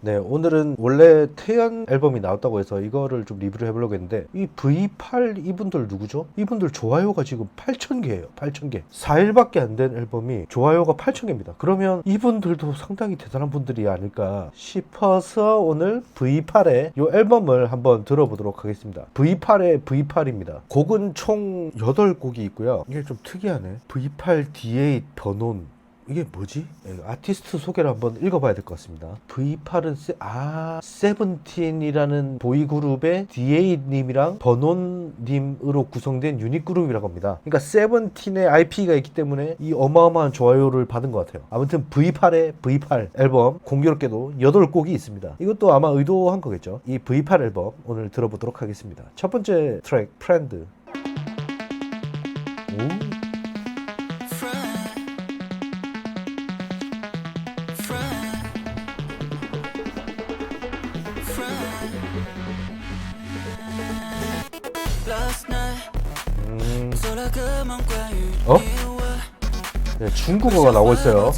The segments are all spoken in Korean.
네, 오늘은 원래 태연 앨범이 나왔다고 해서 이거를 좀 리뷰를 해보려고 했는데 이 V8 이분들 누구죠? 이분들 좋아요가 지금 8,000개예요. 8,000개. 4일밖에 안 된 앨범이 좋아요가 8,000개입니다. 그러면 이분들도 상당히 대단한 분들이 아닐까 싶어서 오늘 V8의 이 앨범을 한번 들어보도록 하겠습니다. V8의 V8입니다. 곡은 총 8곡이 있고요. 이게 좀 특이하네. V8 D8 번온. 이게 뭐지? 아티스트 소개를 한번 읽어봐야 될 것 같습니다. V8은 세븐틴이라는 보이그룹의 D8님이랑 버논님으로 구성된 유닛 그룹이라고 합니다. 그러니까 세븐틴의 IP가 있기 때문에 이 어마어마한 좋아요를 받은 것 같아요. 아무튼 V8의 V8 앨범 공교롭게도 8곡이 있습니다. 이것도 아마 의도한 거겠죠. 이 V8 앨범 오늘 들어보도록 하겠습니다. 첫 번째 트랙 프렌드. 오. 어? 네, 중국어가 나오고 있어요.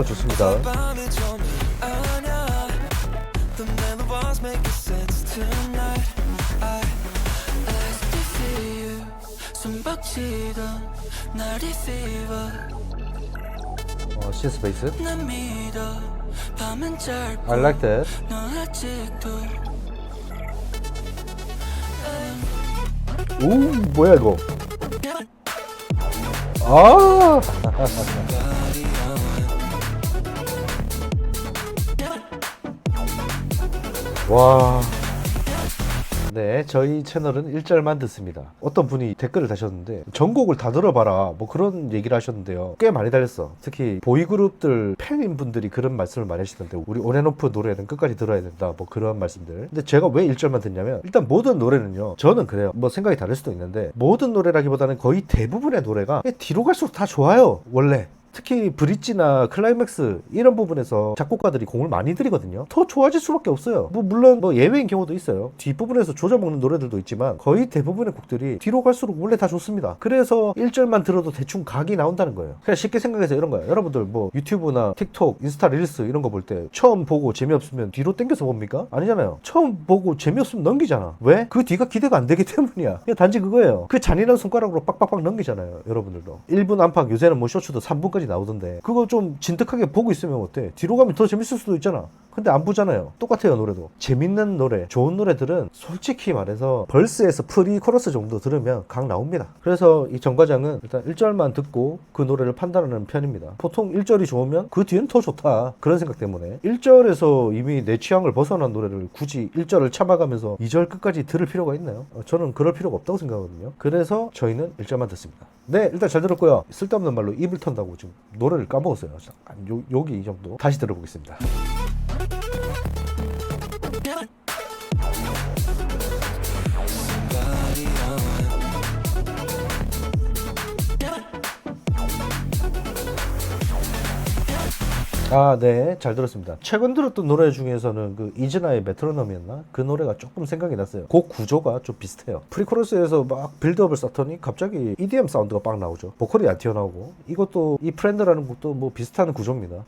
좋습니다. 시스 베이스. I like that. 오, 뭐야 이거? 아. 와. 네, 저희 채널은 1절만 듣습니다. 어떤 분이 댓글을 다셨는데 전곡을 다 들어봐라 뭐 그런 얘기를 하셨는데요. 꽤 많이 달렸어. 특히 보이그룹들 팬인 분들이 그런 말씀을 많이 하시던데 우리 온앤오프 노래는 끝까지 들어야 된다 뭐 그런 말씀들. 근데 제가 왜 1절만 듣냐면 일단 모든 노래는요, 저는 그래요. 뭐 생각이 다를 수도 있는데 모든 노래라기보다는 거의 대부분의 노래가 뒤로 갈수록 다 좋아요. 원래 특히 브릿지나 클라이맥스 이런 부분에서 작곡가들이 공을 많이 들이거든요. 더 좋아질 수밖에 없어요. 뭐 물론 뭐 예외인 경우도 있어요. 뒷부분에서 조져먹는 노래들도 있지만 거의 대부분의 곡들이 뒤로 갈수록 원래 다 좋습니다. 그래서 1절만 들어도 대충 각이 나온다는 거예요. 그냥 쉽게 생각해서 이런 거예요. 여러분들 뭐 유튜브나 틱톡, 인스타 릴스 이런 거 볼 때 처음 보고 재미없으면 뒤로 당겨서 봅니까? 아니잖아요. 처음 보고 재미없으면 넘기잖아. 왜? 그 뒤가 기대가 안 되기 때문이야. 그냥 단지 그거예요. 그 잔인한 손가락으로 빡빡빡 넘기잖아요. 여러분들도 1분 안팎, 요새는 뭐 쇼츠도 3분까지 나오던데 그거 좀 진득하게 보고 있으면 어때? 뒤로 가면 더 재밌을 수도 있잖아. 근데 안 보잖아요. 똑같아요. 노래도 재밌는 노래, 좋은 노래들은 솔직히 말해서 벌스에서 프리 코러스 정도 들으면 각 나옵니다. 그래서 이 정과장은 일단 1절만 듣고 그 노래를 판단하는 편입니다. 보통 1절이 좋으면 그 뒤는 더 좋다 그런 생각 때문에 1절에서 이미 내 취향을 벗어난 노래를 굳이 1절을 참아가면서 2절 끝까지 들을 필요가 있나요? 저는 그럴 필요가 없다고 생각하거든요. 그래서 저희는 1절만 듣습니다. 네, 일단 잘 들었고요. 쓸데없는 말로 입을 턴다고 지금 노래를 까먹었어요. 여기 이 정도 다시 들어보겠습니다. 네, 잘 들었습니다. 최근 들었던 노래 중에서는 그 이즈나의 메트로놈이었나? 그 노래가 조금 생각이 났어요. 곡 구조가 좀 비슷해요. 프리코러스에서 막 빌드업을 쌓더니 갑자기 EDM 사운드가 빡 나오죠. 보컬이 안 튀어나오고. 이것도 이 프렌드라는 곡도 뭐 비슷한 구조입니다.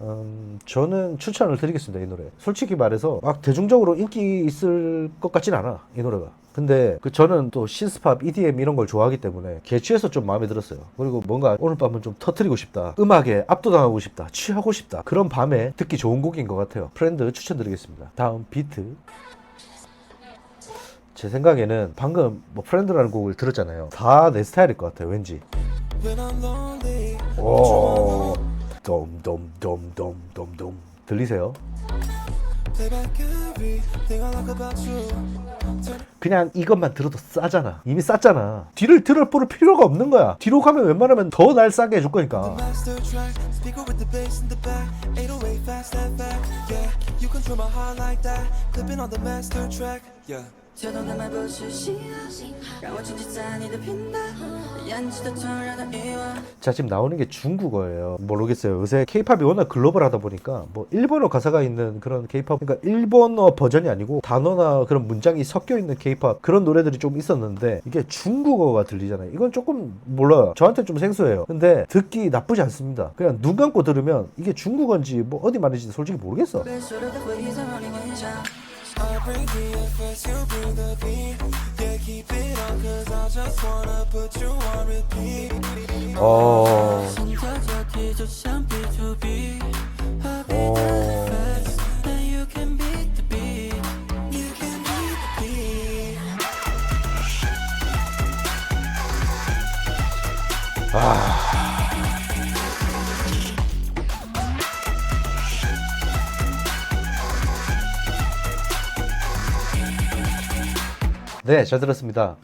저는 추천을 드리겠습니다. 이 노래. 솔직히 말해서 막 대중적으로 인기 있을 것 같진 않아, 이 노래가. 근데 저는 또 신스팝, EDM 이런 걸 좋아하기 때문에 개취해서 좀 마음에 들었어요. 그리고 뭔가 오늘 밤은 좀 터뜨리고 싶다, 음악에 압도당하고 싶다, 취하고 싶다, 그런 밤에 듣기 좋은 곡인 것 같아요. 프렌드 추천드리겠습니다. 다음 비트. 제 생각에는 방금 뭐 프렌드라는 곡을 들었잖아요. 다 내 스타일일 것 같아요. 왠지. 오, 돔돔돔돔돔돔 들리세요? 그냥 이것만 들어도 싸잖아. 이미 쌌잖아. 뒤를 들을 필요가 없는 거야. 뒤로 가면 웬만하면 더 날 싸게 해줄 거니까. 这都他妈不是信号，让我沉浸在你的频道，眼睛都突然的遗忘。 자, 지금 나오는 게 중국어예요. 모르겠어요. 요새 케이팝이 워낙 글로벌하다 보니까 뭐 일본어 가사가 있는 그런 케이팝, 그러니까 일본어 버전이 아니고 단어나 그런 문장이 섞여 있는 케이팝 그런 노래들이 좀 있었는데 이게 중국어가 들리잖아요. 이건 조금 몰라요. 저한테 좀 생소해요. 근데 듣기 나쁘지 않습니다. 그냥 눈 감고 들으면 이게 중국어인지 뭐 어디 말인지 솔직히 모르겠어. I bring the effects, you bring the beat. Yeah, keep it on, cause I just wanna put you on repeat. Then you can beat the beat. You can beat the beat. 네, 잘 들었습니다.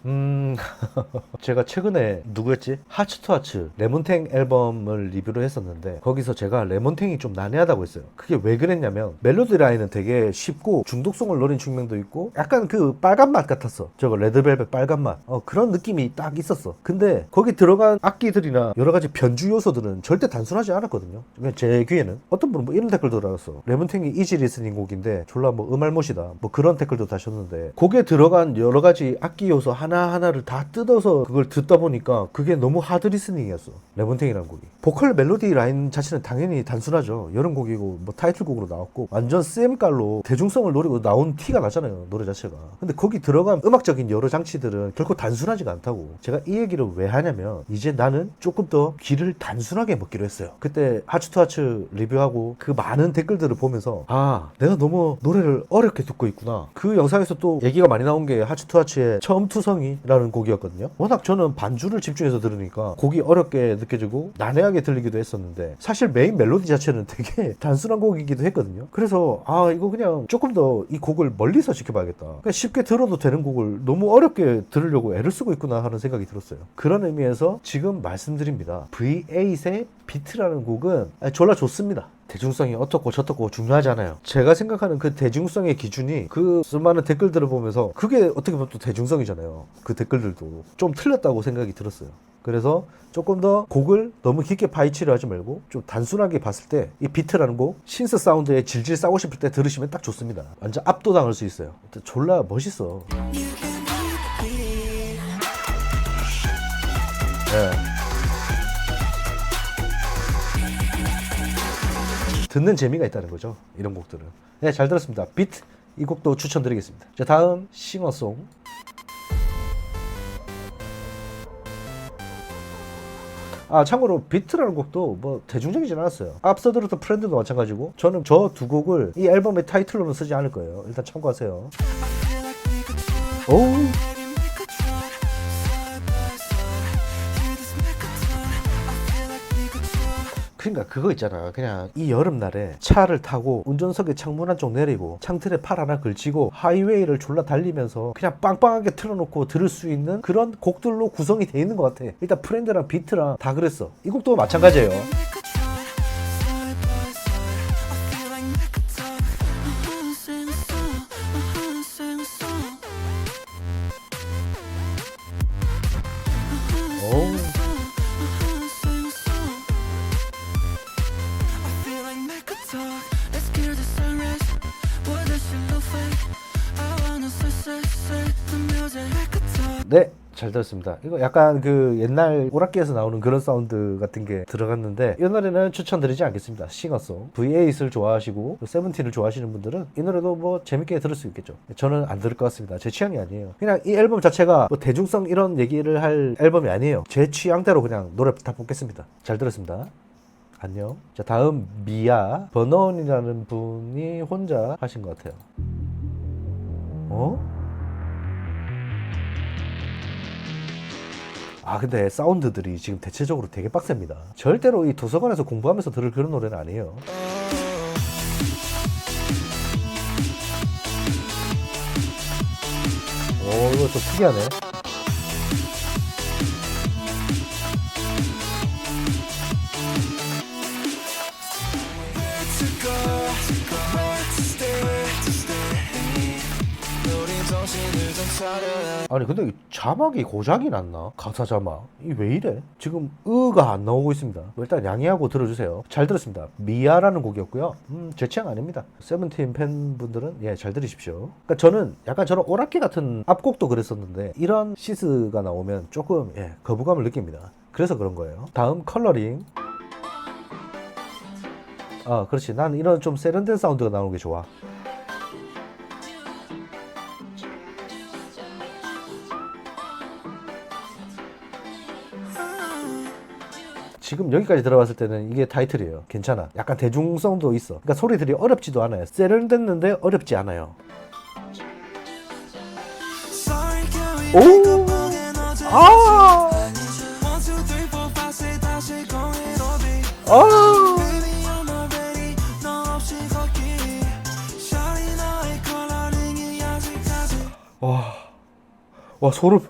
제가 최근에 누구였지? 하츠투하츠 레몬탱 앨범을 리뷰를 했었는데 거기서 제가 레몬탱이 좀 난해하다고 했어요. 그게 왜 그랬냐면 멜로디 라인은 되게 쉽고 중독성을 노린 측면도 있고 약간 그 빨간 맛 같았어. 저거 레드벨벳 빨간 맛. 그런 느낌이 딱 있었어. 근데 거기 들어간 악기들이나 여러 가지 변주 요소들은 절대 단순하지 않았거든요. 제 귀에는 어떤 분은 뭐 이런 댓글도 달았어. 레몬탱이 이지 리스닝 곡인데 졸라 뭐 음알못이다. 뭐 그런 댓글도 다셨는데 거기에 들어간 여러 가지 악기 요소 하나하나를 다 뜯어서 그걸 듣다 보니까 그게 너무 하드 리스닝이었어. 레몬탱이라는 곡이. 보컬 멜로디 라인 자체는 당연히 단순하죠. 여름 곡이고 뭐 타이틀곡으로 나왔고 완전 쌤깔로 대중성을 노리고 나온 티가 나잖아요. 노래 자체가. 근데 거기 들어간 음악적인 여러 장치들은 결코 단순하지가 않다고. 제가 이 얘기를 왜 하냐면 이제 나는 조금 더 귀를 단순하게 먹기로 했어요. 그때 하츠투하츠 리뷰하고 그 많은 댓글들을 보면서 아, 내가 너무 노래를 어렵게 듣고 있구나. 그 영상에서 또 얘기가 많이 나온 게 하츠투하츠의 처음 투성이라는 곡이었거든요. 워낙 저는 반주를 집중해서 들으니까 곡이 어렵게 느껴지고 난해하게 들리기도 했었는데 사실 메인 멜로디 자체는 되게 단순한 곡이기도 했거든요. 그래서 아, 이거 그냥 조금 더 이 곡을 멀리서 지켜봐야겠다. 그냥 쉽게 들어도 되는 곡을 너무 어렵게 들으려고 애를 쓰고 있구나 하는 생각이 들었어요. 그런 의미에서 지금 말씀드립니다. V8의 비트라는 곡은 졸라 좋습니다. 대중성이 어떻고 저떻고 중요하지 않아요. 제가 생각하는 그 대중성의 기준이 그 수많은 댓글들을 보면서 그게 어떻게 보면 또 대중성이잖아요. 그 댓글들도 좀 틀렸다고 생각이 들었어요. 그래서 조금 더 곡을 너무 깊게 파헤치려 하지 말고 좀 단순하게 봤을 때 이 비트라는 곡 신스 사운드에 질질 싸고 싶을 때 들으시면 딱 좋습니다. 완전 압도당할 수 있어요. 졸라 멋있어. 네. 듣는 재미가 있다는 거죠. 이런 곡들은. 네, 잘 들었습니다. 비트 이 곡도 추천드리겠습니다. 자, 다음 싱어송. 아, 참고로 비트라는 곡도 뭐 대중적이진 않았어요. 앞서 들었던 프렌드도 마찬가지고 저는 저 두 곡을 이 앨범의 타이틀로는 쓰지 않을 거예요. 일단 참고하세요. 오우. 그러니까 그거 있잖아. 그냥 이 여름날에 차를 타고 운전석에 창문 한쪽 내리고 창틀에 팔 하나 걸치고 하이웨이를 졸라 달리면서 그냥 빵빵하게 틀어놓고 들을 수 있는 그런 곡들로 구성이 돼 있는 것 같아. 일단 프렌드랑 비트랑 다 그랬어. 이 곡도 마찬가지예요. 네, 잘 들었습니다. 이거 약간 그 옛날 오락기에서 나오는 그런 사운드 같은 게 들어갔는데 이 노래는 추천드리지 않겠습니다. 싱어송. V8을 좋아하시고 세븐틴을 좋아하시는 분들은 이 노래도 뭐 재밌게 들을 수 있겠죠. 저는 안 들을 것 같습니다. 제 취향이 아니에요. 그냥 이 앨범 자체가 뭐 대중성 이런 얘기를 할 앨범이 아니에요. 제 취향대로 그냥 노래 다 뽑겠습니다. 잘 들었습니다. 안녕. 자, 다음 미아 버너원이라는 분이 혼자 하신 것 같아요. 아, 근데 사운드들이 지금 대체적으로 되게 빡셉니다. 절대로 이 도서관에서 공부하면서 들을 그런 노래는 아니에요. 오, 이거 좀 특이하네. 정신을 좀 아니 근데 자막이 고장이 났나? 가사 자막 이 왜 이래? 지금 으가 안 나오고 있습니다. 일단 양해하고 들어주세요. 잘 들었습니다. 미아라는 곡이었고요. 제 취향 아닙니다. 세븐틴 팬분들은 예, 잘 들으십시오. 그러니까 저는 약간 저런 오락기 같은 앞곡도 그랬었는데 이런 시스가 나오면 조금 예, 거부감을 느낍니다. 그래서 그런 거예요. 다음 컬러링. 아 그렇지. 난 이런 좀 세련된 사운드가 나오는 게 좋아. 지금 여기까지 들어봤을 때는 이게 타이틀이에요. 괜찮아. 약간 대중성도 있어. 그러니까 소리들이 어렵지도 않아요. 세련됐는데 어렵지 않아요. 오! 아! 아! 와, 소름.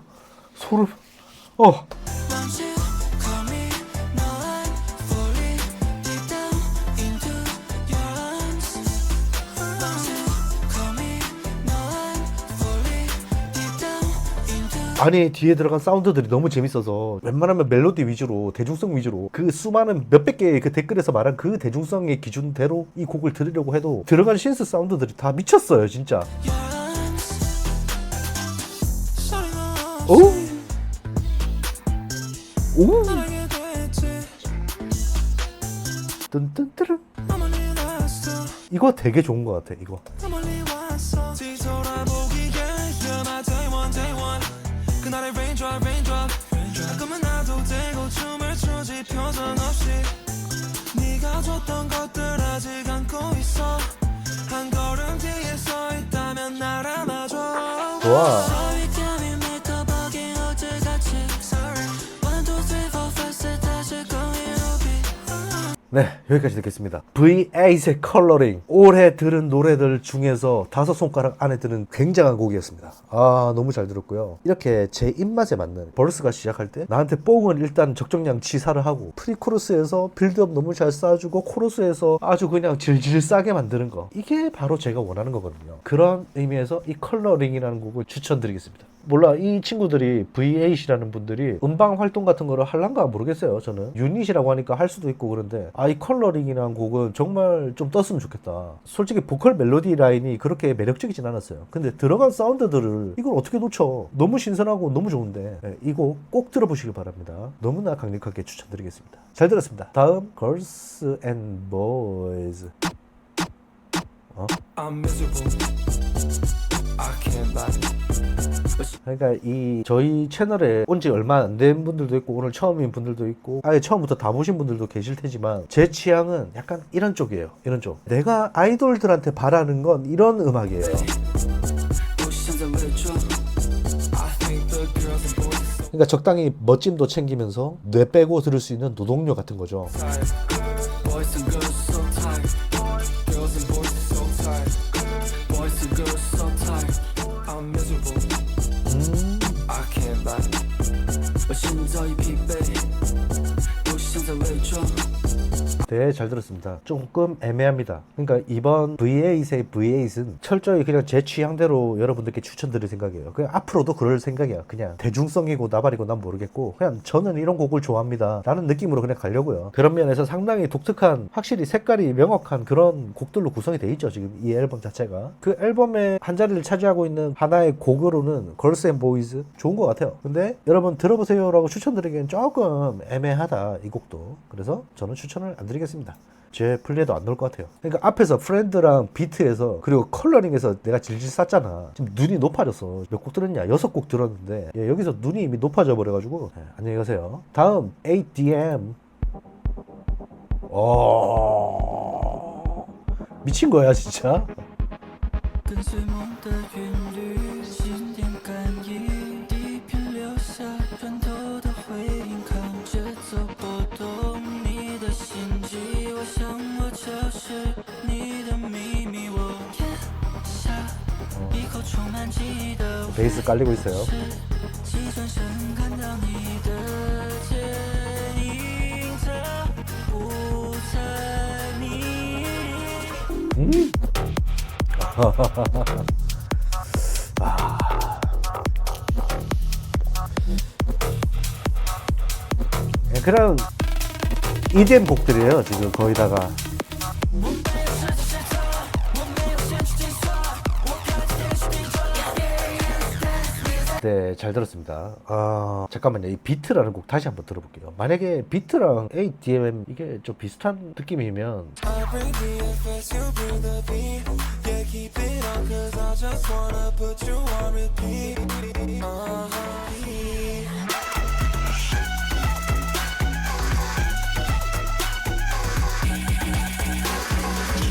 아니 뒤에 들어간 사운드들이 너무 재밌어서 웬만하면 멜로디 위주로 대중성 위주로 그 수많은 몇백 개의 그 댓글에서 말한 그 대중성의 기준대로 이 곡을 들으려고 해도 들어간 신스 사운드들이 다 미쳤어요 진짜. 오! 오! 뜬뜬뜨릉. 이거 되게 좋은 것 같아 이거. 그날의 raindrop 가끔은 나도 되고 춤을 추지 표정 없이 네가 줬던 것들 아직 안고 있어 한 걸음 뒤에 서 있다면 날 안아줘. 좋아. 네, 여기까지 듣겠습니다. V8의 컬러링. 올해 들은 노래들 중에서 5손가락 안에 드는 굉장한 곡이었습니다. 아, 너무 잘 들었고요. 이렇게 제 입맛에 맞는 버스가 시작할 때 나한테 뽕을 일단 적정량 치사를 하고 프리코러스에서 빌드업 너무 잘 쌓아주고 코러스에서 아주 그냥 질질 싸게 만드는 거. 이게 바로 제가 원하는 거거든요. 그런 의미에서 이 컬러링이라는 곡을 추천드리겠습니다. 몰라, 이 친구들이 V8이라는 분들이 음방 활동 같은 거를 할란가 모르겠어요. 저는 유닛이라고 하니까 할 수도 있고 그런데 이 컬러링이라는 곡은 정말 좀 떴으면 좋겠다. 솔직히 보컬 멜로디 라인이 그렇게 매력적이진 않았어요. 근데 들어간 사운드들을 이걸 어떻게 놓쳐. 너무 신선하고 너무 좋은데 네, 이 곡 꼭 들어보시길 바랍니다. 너무나 강력하게 추천드리겠습니다. 잘 들었습니다. 다음 Girls and Boys. I'm miserable. I can't lie. 그러니까 이 저희 채널에 온 지 얼마 안 된 분들도 있고 오늘 처음인 분들도 있고 아예 처음부터 다 보신 분들도 계실 테지만 제 취향은 약간 이런 쪽이에요. 이런 쪽. 내가 아이돌들한테 바라는 건 이런 음악이에요. 그러니까 적당히 멋짐도 챙기면서 뇌 빼고 들을 수 있는 노동요 같은 거죠. 네, 잘 들었습니다. 조금 애매합니다. 그러니까 이번 V8의 V8은 철저히 그냥 제 취향대로 여러분들께 추천드릴 생각이에요. 그냥 앞으로도 그럴 생각이야. 그냥 대중성이고 나발이고 난 모르겠고 그냥 저는 이런 곡을 좋아합니다 라는 느낌으로 그냥 가려고요. 그런 면에서 상당히 독특한, 확실히 색깔이 명확한 그런 곡들로 구성이 돼 있죠. 지금 이 앨범 자체가. 그 앨범의 한 자리를 차지하고 있는 하나의 곡으로는 Girls and Boys 좋은 것 같아요. 근데 여러분 들어보세요 라고 추천드리기엔 조금 애매하다 이 곡도. 그래서 저는 추천을 안 드리겠습니다. 제 플레이도 안 넣을 것 같아요. 그러니까 앞에서 프렌드랑 비트에서 그리고 컬러링에서 내가 질질 쌌잖아. 지금 눈이 높아졌어. 몇 곡 들었냐? 6곡 들었는데 예, 여기서 눈이 이미 높아져 버려가지고 예, 안녕히 가세요. 다음 ADM. 미친 거야 진짜. 跟随梦的韵律，心电感应，地片留下穿透的回音，看节奏波动你的心悸，我想我就是你的秘密，我咽下一口充满记忆的 베이스 깔리고 있어요. 气转身看到你的剪影，这不猜谜。 그런 EDM 곡들이에요 지금 거의 다가. 네, 잘 들었습니다. 아, 잠깐만요. 이 비트라는 곡 다시 한번 들어볼게요. 만약에 비트랑 ADM 이게 좀 비슷한 느낌이면 I bring the effects, you bring the beat. Yeah, keep it on, cause I just wanna put you on repeat.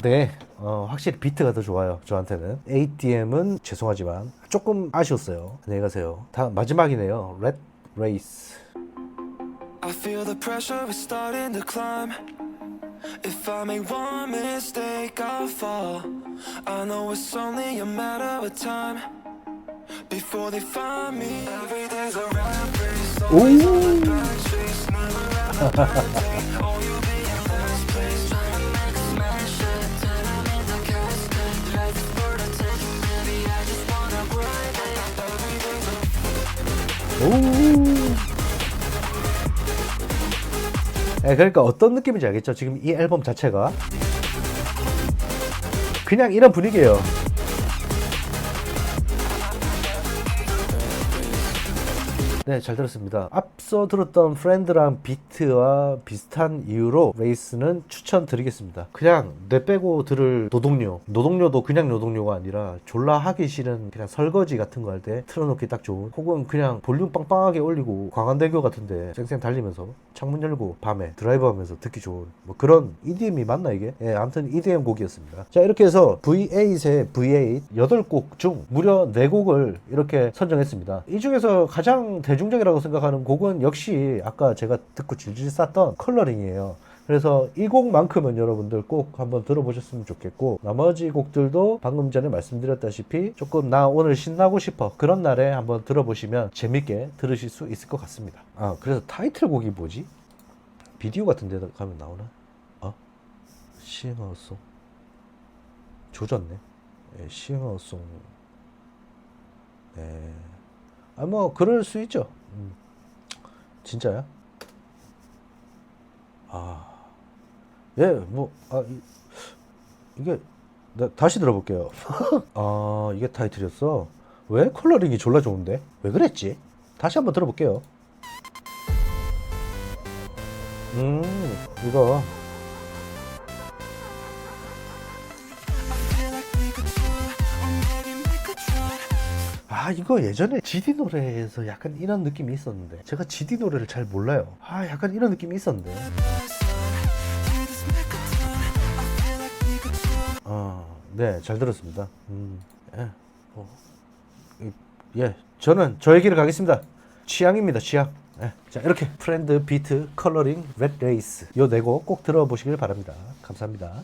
네, 확실히 비트가 더 좋아요. 저한테는. ADM은 죄송하지만 조금 아쉬웠어요. 안녕히 가세요. 다 마지막이네요. Red Race. I feel the pressure is starting to climb. If I make one mistake, I'll fall. I know it's only a matter of time before they find me. Every day's a rat race, always on the back chase, never ever hesitate. Oh, you'll be in first place, trying to make a smash it till I'm in the casket. Life is for the taking, baby. I just wanna grind it. Every day's a 오. 네, 그러니까 어떤 느낌인지 알겠죠? 지금 이 앨범 자체가 그냥 이런 분위기예요. 네, 잘 들었습니다. 앞서 들었던 프렌드랑 비트와 비슷한 이유로 레이스는 추천드리겠습니다. 그냥 뇌 빼고 들을 노동요. 노동요도 그냥 노동요가 아니라 졸라 하기 싫은 그냥 설거지 같은 거 할 때 틀어놓기 딱 좋은, 혹은 그냥 볼륨 빵빵하게 올리고 광안대교 같은데 쌩쌩 달리면서 창문 열고 밤에 드라이브 하면서 듣기 좋은 뭐 그런 EDM이 맞나 이게? 예, 아무튼 EDM 곡이었습니다. 자, 이렇게 해서 V8의 V8 8곡 중 무려 4곡을 이렇게 선정했습니다. 이 중에서 가장 대중적이라고 생각하는 곡은 역시 아까 제가 듣고 질질 쌌던 컬러링이에요. 그래서 이 곡만큼은 여러분들 꼭 한번 들어보셨으면 좋겠고, 나머지 곡들도 방금 전에 말씀드렸다시피 조금 나 오늘 신나고 싶어 그런 날에 한번 들어보시면 재밌게 들으실 수 있을 것 같습니다. 아, 그래서 타이틀곡이 뭐지? 비디오 같은 데 가면 나오나? 싱어송 조졌네. 예, 싱어송. 네. 아, 뭐 그럴 수 있죠. 진짜야? 아, 예, 뭐 이게 다시 들어볼게요. 아, 이게 타이틀이었어. 왜? 컬러링이 졸라 좋은데? 왜 그랬지? 다시 한번 들어볼게요. 이거 아, 이거 예전에 GD 노래에서 약간 이런 느낌이 있었는데, 제가 GD 노래를 잘 몰라요. 아, 약간 이런 느낌이 있었는데. 네, 잘 들었습니다. 예, 예, 저는 저의 길을 가겠습니다. 취향입니다, 취향. 예, 자, 이렇게 프렌드, 비트, 컬러링, 레드 레이스 요 4곡 꼭 들어보시길 바랍니다. 감사합니다.